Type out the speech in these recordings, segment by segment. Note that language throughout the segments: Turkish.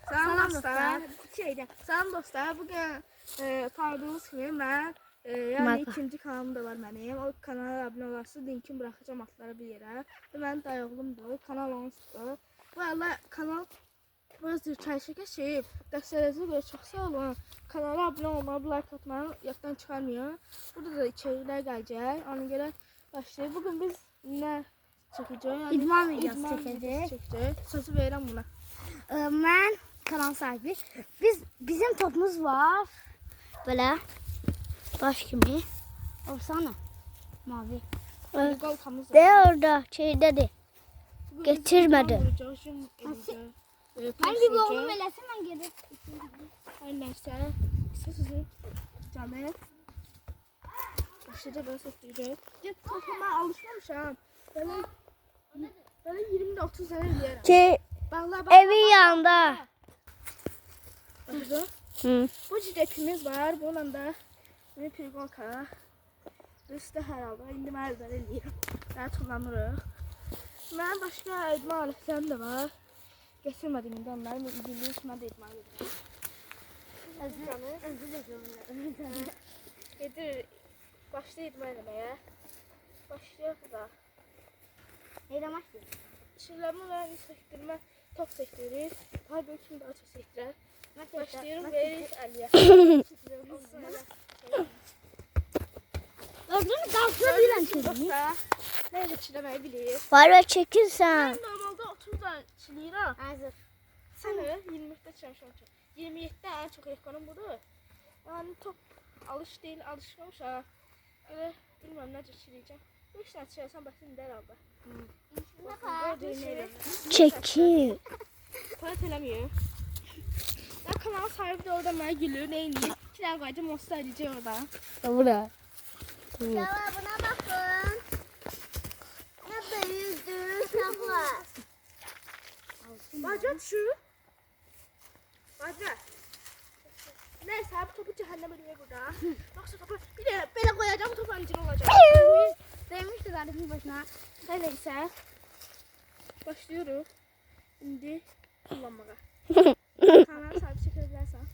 Salam dostlar. Salam dostlar. Bugün tanıdığınız gibi ben yani ikinci kanalım da var benim. O kanala abone olarsa linkini bırakacağım altlara bir yere. Ve ben dayağımdır. Kanal olmuştur. Valla kanal bazı çayşa geçip dəstələrinizi böyle çok sağ olun. Kanala abone olmayı, like atmayı yaddan çıkarmıyor. Burada da içerikler gelecek. Ona göre başlayalım. Bugün biz ne çekeceğiz? Yani İdman videosu çekeceğiz. Sözü verəm buna. Ben kanal sahibi. Bizim topumuz var. Böyle baş kimi. Olsana. Mavi. Qalxamız De orada şeydedir. Getirmedi. Hangi bu onu verirsin ben gelir. Her neyse. Sözü canım. Başlayacak böyle söktüreceğiz. Topuma alışmamışam. Böyle 20-30 sene eləyərəm. Şey, evin yanında. Bu cidepimiz var. Bununla da bir pirgolka. Üstü herhalde. İndi mən əldən eləyirəm. Daha tullanırıq. Mən başqa idman alətlərim də var. Getirmədim indi onları. Bildiğiniz mən də idman edirəm. Gedir. Başla idman etməyə. Başlayaq da. Neyden başlıyor? Şırlamı və sektirmə top sektirir. Daha böyük kimi daha çox sektirər. Başlayırım ve Ali'ye. Öbürünü kalkıyor bilen çekiyor. Nerede çilemeyi bilir. Var ve çekilsen. Ben normalde 30 da çileyirəm. Hazır. Sen öyle 20'de çemişəm. 27'de en çok ekonom budur. Yani top alış değil, alışmamış ha. Öyle bilmem necə çileyeceğim. 5 tane çileysen başlayayım der aldı. Çekil. Para telemiyor. Ya kanal sahibi de orada bana gülüyor. Neyini? 2 tane koyacağım. Monster edeceğim orada. Burada. Ya buna bakın. Ne büyüdü saplar. Bacak şu. Bacak. Neyse abi topu cehenneme diye burada. Yoksa topu bir de böyle koyacağım topu ancır olacak. Demişti kardeşim başına. Neyse. Başlıyoruz. Şimdi kullanmaya. Kanal sahibi çekebilirsen.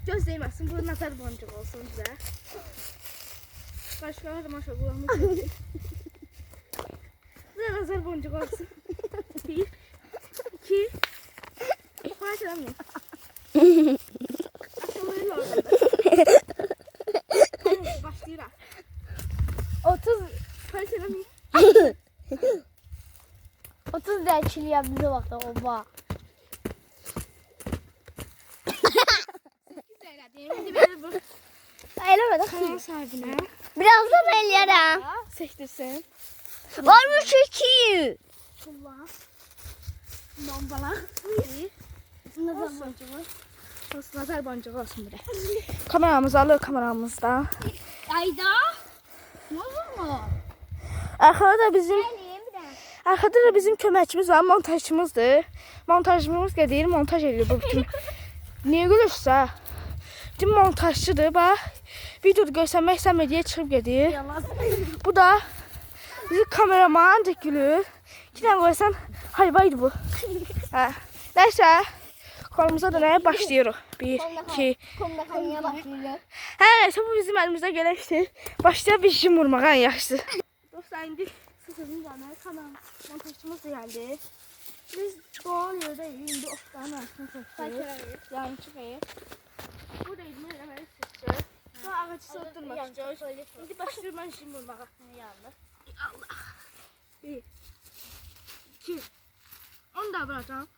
Göz değmesin. Bu nazar boncuk olsun bize. Başka da maşa kullanmayacağım. Bu da nazar boncuk olsun. 1, 2, Koy çalamıyor. Aşağıya orada. Başlayalım. 30 Koy çalamıyor. 30 derçili ya bize baktı oba. Eylemedi. Kanal sahibine. Biraz da ben yerim. Sektirsin. Var mı çekil? Kullan. Bombala. Nazar boncuğu. Olsun, nazar boncuğu olsun bile. Kameramızı alır kameramızda. Ayda. Ne olur mu? Arkada da bizim köməkçimiz var, montajçımızdır. Montajçımız gedir, montaj ediyor bu bütün. Niye gülürsə? Bizim montajçıdır, bax. Videoda görsənmək istəmədiyə çıxıb gedir. Bu da bizim kameraman da gülür. 2 tane koysan hayvaydı bu. Neyse, konumuza dönəyə başlayırıq. 1, 2. Komda kalmaya başlıyor. Neyse bu bizim elimizdə gələn işdir. Başlayaq bir işin vurmağa en yaxşısı. Dostlar, indi sözümüz yanır. Kanal montajçımız da geldi. Biz çoğu yerdəyik. İndi otların arasına çəkdik. Yani çıxayıq. Burada idman eləməyi seçəcək. Sonra ağacı soğutdurmaq istəyəcək. İndi başlayıyorum ben işin vurmağa. Allah. 1, 2. Onu da bırakacağım.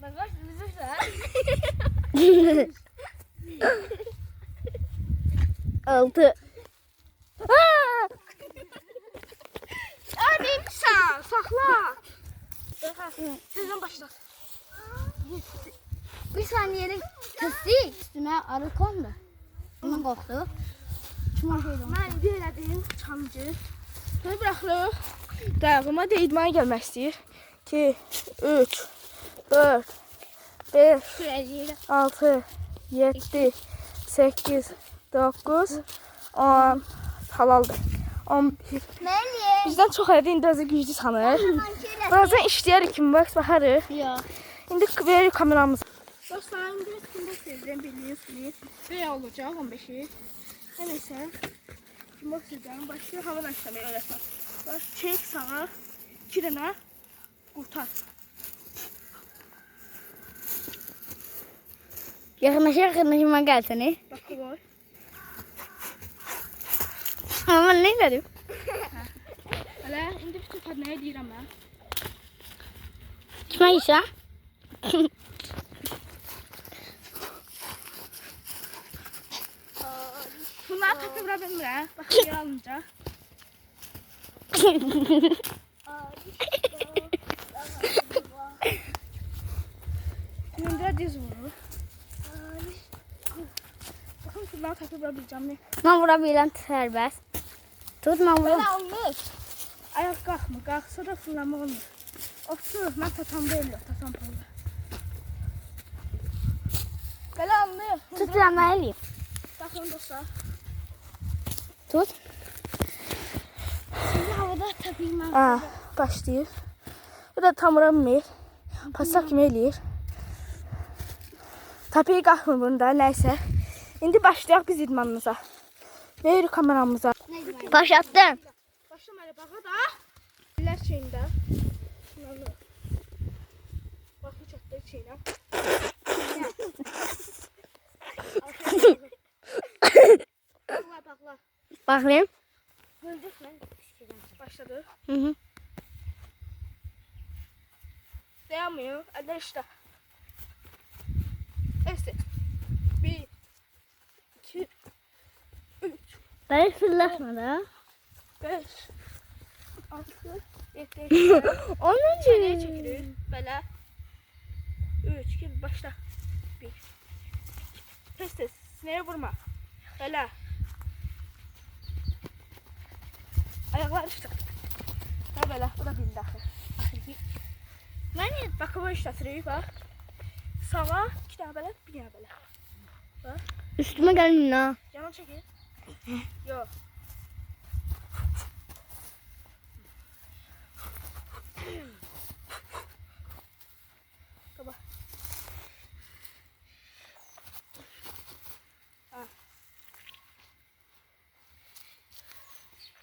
Ben kaç bizimse. 6. Hadi sen sakla. Sözden başla. Bir saniyelik kesti üstüne arı kondu. Ondan korktu. Şuna şey oldu. Ben indi elədim çamcı. Sonra bıraxırıq. Dayağıma da idmana gəlmək istəyir. 2, 3, 4, 5, 6, 7, 8, 9, 10. Halaldır. 11. Melih. Bizdən çox elədi, indi özü güclü sanır. Manşeyle. Birazdan işləyərik kimi, baxarıq. Yox. İndi veririk kameramızı. Dostlar, indi biz kimdə sevdim, bilirsiniz. Böyle olacaq 15'i. Neyse. Kimdə sevdim, başlayır hava işləməyə öyrətmə. Baş, çek sağa, 2 dənə qurtar. Yaxınlaşma gəlsəni. Bax, qoy. Amma nə edim? Hələ, indi bütün fədnəyə deyirəm mən. Kimə isə? Bunları tapıb vura bilmirəm. Baxın, alınca. Gündə diz vurur. Baxın, bunları tapıb vura biləcəm. Mən vura bilən sərbəst. Tut, mən Belə vura. alınır. Ayaq qalxmır, qalxsa da fırlamaq olmur. Otur, mən tatamda elə, tatamda. Belə alınır. Tut, mən eləyim. Baxın dostlar. Tut. Şimdi havada tapayım mən. Başlayır. Bu da tam vuramır. Pasak kimi eləyir. Tapıyı qalxmır bunda, nəysə. İndi başlayaq biz idmanımıza. Veririk kameramıza. Başlatdım. Başlamayla baxa da. Eller çeyndə. Bax, hiç atları çeynə. Bağla, bağla. Baxayım. Başladı. Hı. Dayanmıyor. Eller işte. Neyse. 1, 2, 3, Bəli fırlatma da. 5, 6, 7, 8. Onun Çeneye çekilir. Böyle. 3, 2, başla. 1. Tez tez. Sineye vurma. Böyle. Ayaklar işte. Ha böyle. Bu da bildi axı. Mən Bak bu işletirik bak. Sağa 2 tane böyle, bir tane böyle. Bak. üstümə gəlmin ha. Yana çekil. Yok. Baba.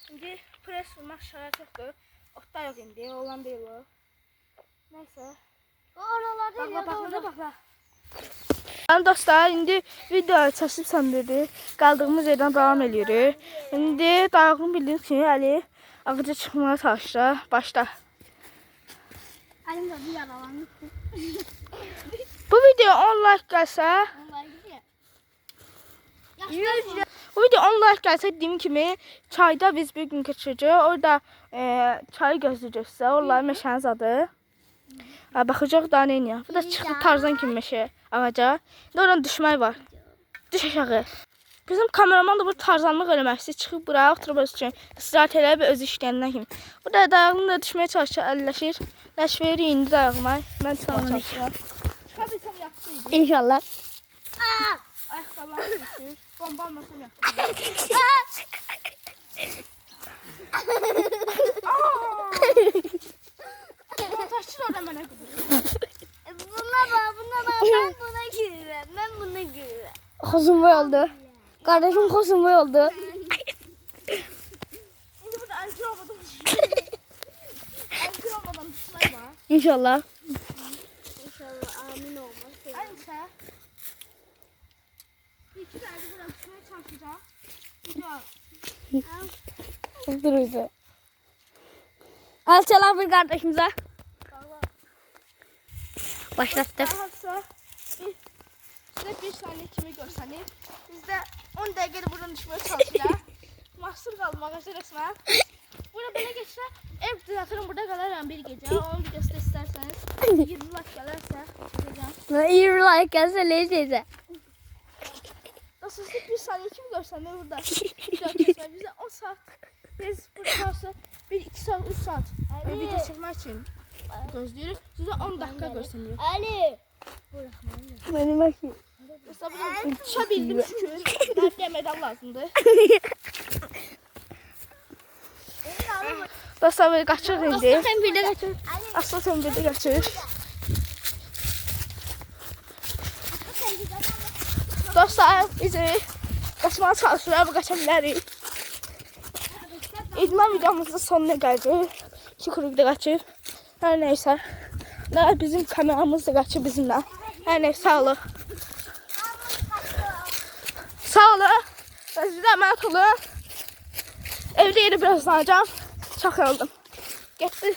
Şimdi pres vurmak şart yoktur. Otta yok indi. Olan değil o. Neyse. Bakla. Yani dostlar, indi videoyu çəkib söndürdük. Qaldığımız yerdən davam edirik. İndi dayağını bildiyiniz kimi Ali ağaca çıxmaya çalışır. Başla. Əlimdə bir yaralandı. Bu video 10 like gəlsə, Onlar gidiyor. bu video 10 like gəlsə dediyim kimi çayda biz bir gün keçirəcəyik. Orada çayı gözləyəcəksə, onların meşənin adı. Baxacaq da neyniyək. Bu da çıxdı Tarzan kimi meşə ağaca. İndi oradan düşmək var. Düş aşağı. Bizim kameraman da bu tarzanlıq eləməksə çıxıb buraya oturub öz üçün istirahət eləyib özü işləyəndən kimi. Bu da dayağını da düşməyə çalışır, əlləşir. Nəş verir indi dayağıma. Mən çıxmağa çalışıram. Çıxa bilsəm yaxşı idi. İnşallah. Ayaqqabılarım düşür. Bomba almasam yaxşı. Montajçı orada mənə qıdır. Buna bak. Ben buna gülürüm. Ben buna gülürüm. Xosumboy oldu. Kardeşim xosumboy oldu. İndi burada əncir olmadan düşür. Əncir olmadan düşmək var. İnşallah. İnşallah amin olmaz. Neyse. Bir iki tane burada düşmeye çalışacağım. Video. Duruyordu. Al selam bir kardeşimize. Başlattık. Daha size bir saniye kimi görseniz. Biz de 10 dəqiqədə buradan düşmeye çalışacağız. Mahsur kalmak üzere resmen. Burada böyle geçse ev düzeltirim, burada kalarım bir gece. Onun videosu da isterseniz 20 like gelirse çekeceğim. İyi bir like gelse neyse. Nasıl bir saniye kim görsen de burada video çekeceğiz. Bize 10 saat. Biz burada olsa 1-2 saat 3 saat video çekmek için gözlüyoruz. Size 10 dakika gösteriyor. Ali. Benim bakayım. Mesela buradan çıkabildim şükür. Her demeden lazımdı. Dostlar böyle kaçırır indi. Sen bir de kaçır. Aslı sen bir de kaçırır. Dostlar bizi kaçmaya çalışırlar, bu kaçabiliriz. İdman videomuzun sonuna geldi. Şükür de kaçır. Her neyse. Daha bizim kameramız da kaçır bizimle. Her neyse sağ olun. Sağ olun. Size emanet olun. Evde yeri biraz alacağım. Çok yoruldum. Getir.